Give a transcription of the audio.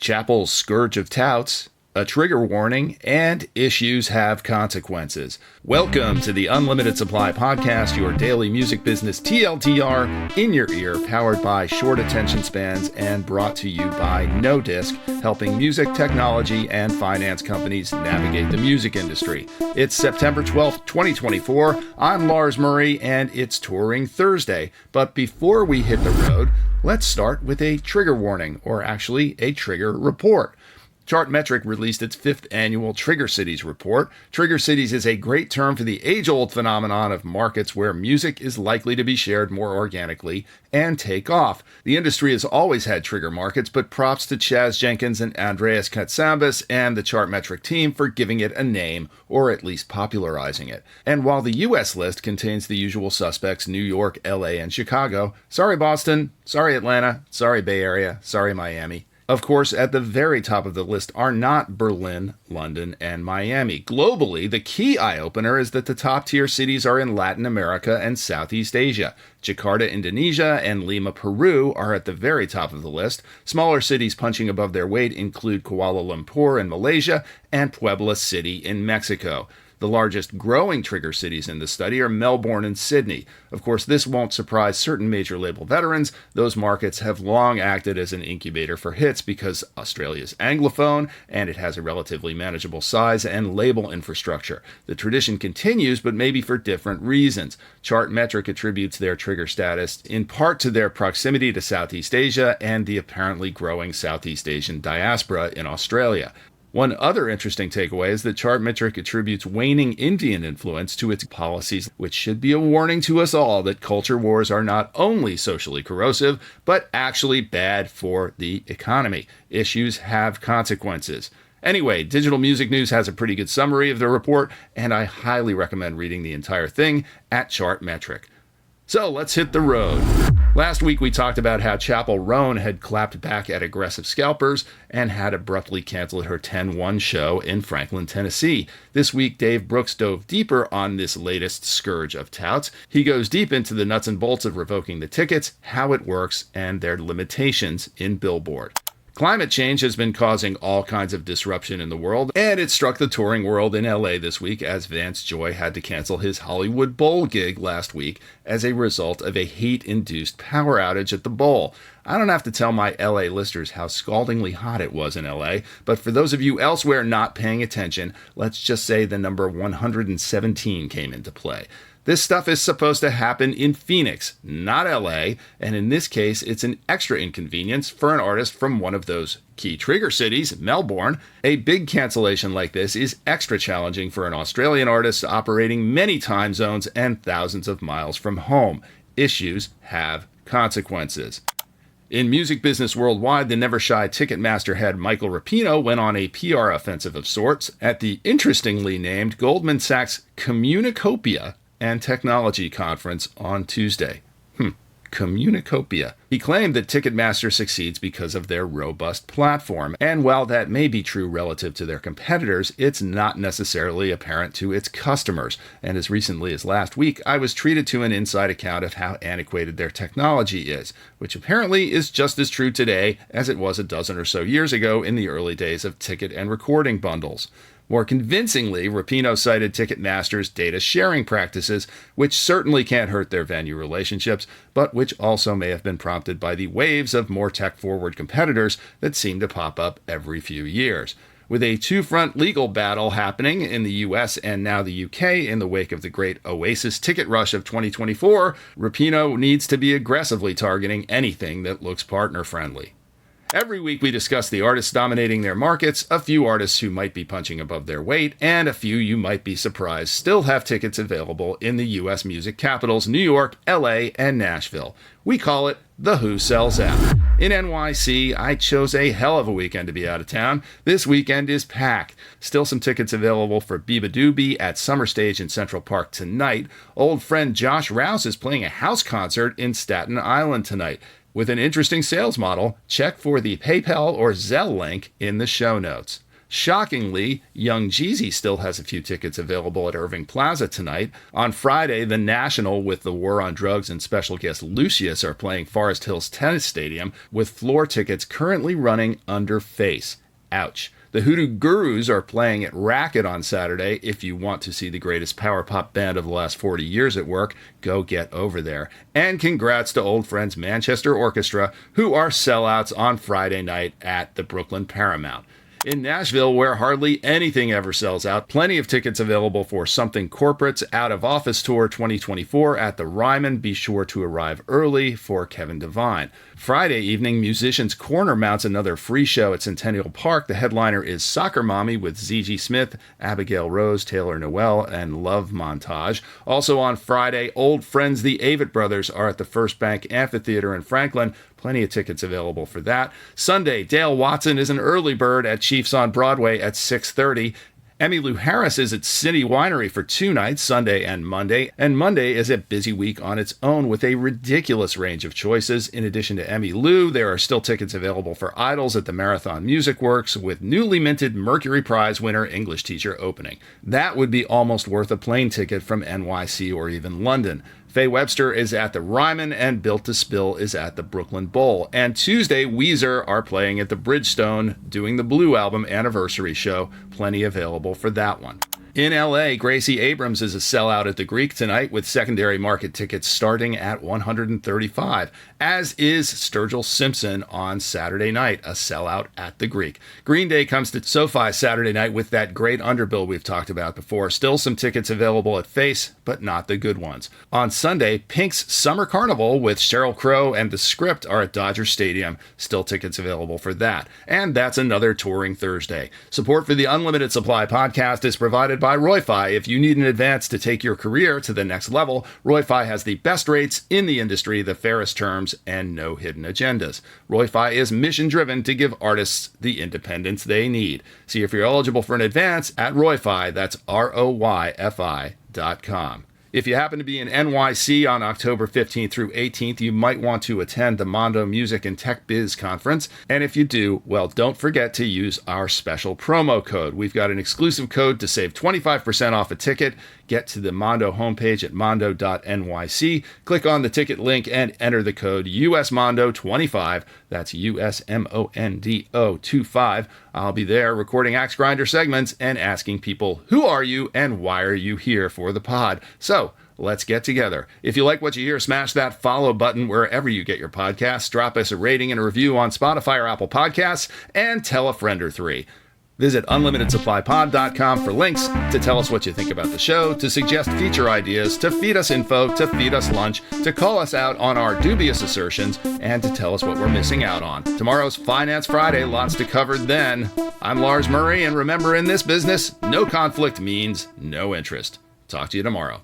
Chappell's Scourge of Touts, a trigger warning, and issues have consequences. Welcome to the Unlimited Supply Podcast, your daily music business TLDR in your ear, powered by short attention spans and brought to you by No Disc, helping music, technology, and finance companies navigate the music industry. It's September 12th, 2024. I'm Lars Murray, and it's Touring Thursday. But before we hit the road, let's start with a trigger warning, or actually a trigger report. Chartmetric released its 5th annual Trigger Cities report. Trigger Cities is a great term for the age-old phenomenon of markets where music is likely to be shared more organically and take off. The industry has always had trigger markets, but props to Chaz Jenkins and Andreas Katsambas and the Chartmetric team for giving it a name, or at least popularizing it. And while the US list contains the usual suspects, New York, LA, and Chicago, sorry Boston, sorry Atlanta, sorry Bay Area, sorry Miami. Of course, at the very top of the list are not Berlin, London, and Miami. Globally, the key eye-opener is that the top-tier cities are in Latin America and Southeast Asia. Jakarta, Indonesia, and Lima, Peru are at the very top of the list. Smaller cities punching above their weight include Kuala Lumpur in Malaysia and Puebla City in Mexico. The largest growing trigger cities in the study are Melbourne and Sydney. Of course, this won't surprise certain major label veterans. Those markets have long acted as an incubator for hits because Australia's Anglophone, and it has a relatively manageable size and label infrastructure. The tradition continues, but maybe for different reasons. Chartmetric attributes their trigger status in part to their proximity to Southeast Asia and the apparently growing Southeast Asian diaspora in Australia. One other interesting takeaway is that Chartmetric attributes waning Indian influence to its policies, which should be a warning to us all that culture wars are not only socially corrosive, but actually bad for the economy. Issues have consequences. Anyway, Digital Music News has a pretty good summary of the report, and I highly recommend reading the entire thing at Chartmetric. So let's hit the road. Last week we talked about how Chappell Roan had clapped back at aggressive scalpers and had abruptly canceled her 10-1 show in Franklin, Tennessee. This week Dave Brooks dove deeper on this latest scourge of touts. He goes deep into the nuts and bolts of revoking the tickets, how it works, and their limitations in Billboard. Climate change has been causing all kinds of disruption in the world, and it struck the touring world in LA this week as Vance Joy had to cancel his Hollywood Bowl gig last week as a result of a heat-induced power outage at the Bowl. I don't have to tell my LA listeners how scaldingly hot it was in LA, but for those of you elsewhere not paying attention, let's just say the number 117 came into play. This stuff is supposed to happen in Phoenix, not LA, and in this case, it's an extra inconvenience for an artist from one of those key trigger cities, Melbourne. A big cancellation like this is extra challenging for an Australian artist operating many time zones and thousands of miles from home. Issues have consequences. In music business worldwide, the never-shy Ticketmaster head Michael Rapino went on a PR offensive of sorts at the interestingly named Goldman Sachs Communicopia and Technology Conference on Tuesday. Communicopia. He claimed that Ticketmaster succeeds because of their robust platform, and while that may be true relative to their competitors, it's not necessarily apparent to its customers. And as recently as last week, I was treated to an inside account of how antiquated their technology is, which apparently is just as true today as it was a dozen or so years ago in the early days of ticket and recording bundles. More convincingly, Rapino cited Ticketmaster's data sharing practices, which certainly can't hurt their venue relationships, but which also may have been prompted by the waves of more tech-forward competitors that seem to pop up every few years. With a two-front legal battle happening in the US and now the UK in the wake of the great Oasis ticket rush of 2024, Rapino needs to be aggressively targeting anything that looks partner-friendly. Every week we discuss the artists dominating their markets, a few artists who might be punching above their weight, and a few you might be surprised still have tickets available in the US music capitals New York, LA, and Nashville. We call it the Who Sells Out. In NYC, I chose a hell of a weekend to be out of town. This weekend is packed. Still some tickets available for Biba Doobie at Summer Stage in Central Park tonight. Old friend Josh Rouse is playing a house concert in Staten Island tonight. With an interesting sales model, check for the PayPal or Zelle link in the show notes. Shockingly, Young Jeezy still has a few tickets available at Irving Plaza tonight. On Friday, The National with the War on Drugs and special guest Lucius are playing Forest Hills Tennis Stadium, with floor tickets currently running under face. Ouch. The Hoodoo Gurus are playing at Racket on Saturday. If you want to see the greatest power pop band of the last 40 years at work, go get over there. And congrats to old friends Manchester Orchestra, who are sellouts on Friday night at the Brooklyn Paramount. In Nashville, where hardly anything ever sells out, plenty of tickets available for Something Corporate's Out of Office Tour 2024 at the Ryman. Be sure to arrive early for Kevin Devine. Friday evening, Musicians Corner mounts another free show at Centennial Park. The headliner is Soccer Mommy with ZG Smith, Abigail Rose, Taylor Noel, and Love Montage. Also on Friday, old friends the Avett Brothers are at the First Bank Amphitheater in Franklin. Plenty of tickets available for that. Sunday, Dale Watson is an early bird at Chiefs on Broadway at 6:30. Emmylou Harris is at City Winery for 2 nights, Sunday and Monday. And Monday is a busy week on its own with a ridiculous range of choices. In addition to Emmylou, there are still tickets available for Idols at the Marathon Music Works, with newly minted Mercury Prize winner English teacher opening. That would be almost worth a plane ticket from NYC or even London. Faye Webster is at the Ryman, and Built to Spill is at the Brooklyn Bowl. And Tuesday, Weezer are playing at the Bridgestone, doing the Blue Album anniversary show. Plenty available for that one. In LA, Gracie Abrams is a sellout at the Greek tonight, with secondary market tickets starting at $135, as is Sturgill Simpson on Saturday night, a sellout at the Greek. Green Day comes to SoFi Saturday night with that great underbill we've talked about before. Still some tickets available at Face, but not the good ones. On Sunday, Pink's Summer Carnival with Sheryl Crow and The Script are at Dodger Stadium. Still tickets available for that. And that's another touring Thursday. Support for the Unlimited Supply podcast is provided by Roy-Fi. If you need an advance to take your career to the next level, Roy-Fi has the best rates in the industry, the fairest terms, and no hidden agendas. Roy-Fi is mission-driven to give artists the independence they need. See if you're eligible for an advance at Roy-Fi. That's ROYFI.com. If you happen to be in NYC on October 15th through 18th, you might want to attend the Mondo Music and Tech Biz Conference. And if you do, well, don't forget to use our special promo code. We've got an exclusive code to save 25% off a ticket. Get to the Mondo homepage at mondo.nyc, click on the ticket link, and enter the code USMondo25. That's USMONDO25. I'll be there recording Axe Grinder segments and asking people, who are you and why are you here for the pod? So let's get together. If you like what you hear, smash that follow button wherever you get your podcasts. Drop us a rating and a review on Spotify or Apple Podcasts, and tell a friend or three. Visit unlimitedsupplypod.com for links to tell us what you think about the show, to suggest feature ideas, to feed us info, to feed us lunch, to call us out on our dubious assertions, and to tell us what we're missing out on. Tomorrow's Finance Friday, lots to cover then. I'm Lars Murray, and remember, in this business, no conflict means no interest. Talk to you tomorrow.